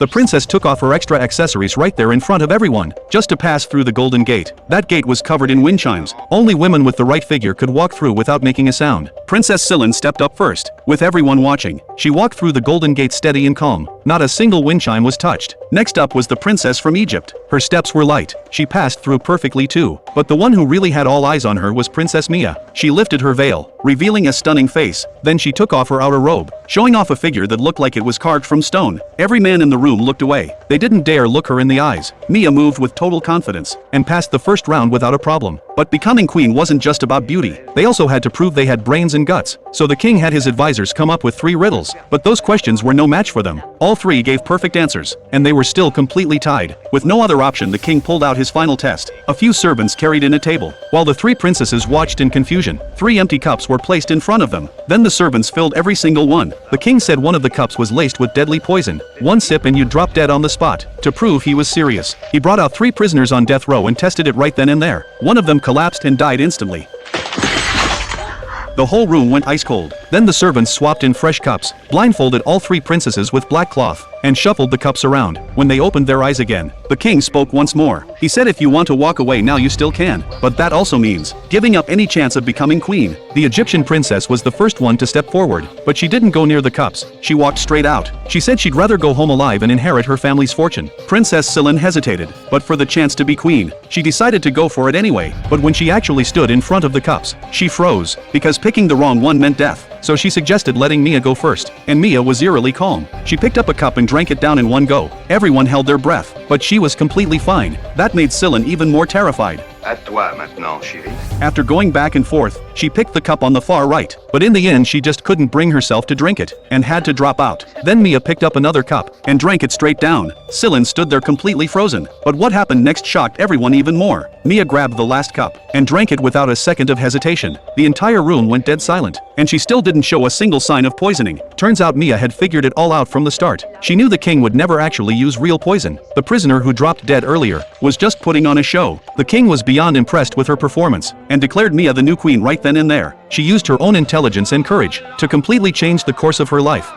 The princess took off her extra accessories right there in front of everyone, just to pass through the golden gate. That gate was covered in wind chimes. Only women with the right figure could walk through without making a sound. Princess Scylla stepped up first, with everyone watching. She walked through the golden gate steady and calm. Not a single wind chime was touched. Next up was the princess from Egypt. Her steps were light. She passed through perfectly too. But the one who really had all eyes on her was Princess Mia. She lifted her veil, revealing a stunning face. Then she took off her outer robe, showing off a figure that looked like it was carved from stone. Every man in the room looked away. They didn't dare look her in the eyes. Mia moved with total confidence and passed the first round without a problem. But becoming queen wasn't just about beauty. They also had to prove they had brains and guts. So the king had his advisors come up with 3 riddles, but those questions were no match for them. All 3 gave perfect answers, and they were still completely tied. With no other option, the king pulled out his final test. A few servants carried in a table, while the 3 princesses watched in confusion. 3 empty cups were placed in front of them. Then the servants filled every single one. The king said one of the cups was laced with deadly poison. 1 sip and you'd drop dead on the spot. To prove he was serious, he brought out 3 prisoners on death row and tested it right then and there. One of them collapsed and died instantly. The whole room went ice cold. Then the servants swapped in fresh cups, blindfolded all 3 princesses with black cloth, and shuffled the cups around. When they opened their eyes again, the king spoke once more. He said, if you want to walk away now, you still can, but that also means giving up any chance of becoming queen. The Egyptian princess was the first one to step forward, but she didn't go near the cups. She walked straight out. She said she'd rather go home alive and inherit her family's fortune. Princess Scylla hesitated, but for the chance to be queen, she decided to go for it anyway. But when she actually stood in front of the cups, she froze, because picking the wrong one meant death. So she suggested letting Mia go first, and Mia was eerily calm. She picked up a cup and drank it down in one go. Everyone held their breath, but she was completely fine. That made Scylla even more terrified. À toi maintenant, chérie. After going back and forth, she picked the cup on the far right, but in the end she just couldn't bring herself to drink it, and had to drop out. Then Mia picked up another cup, and drank it straight down. Scylla stood there completely frozen, but what happened next shocked everyone even more. Mia grabbed the last cup, and drank it without a second of hesitation. The entire room went dead silent, and she still didn't show a single sign of poisoning. Turns out Mia had figured it all out from the start. She knew the king would never actually use real poison. The prisoner who dropped dead earlier was just putting on a show. The king was beyond impressed with her performance, and declared Mia the new queen right then and there. She used her own intelligence and courage to completely change the course of her life.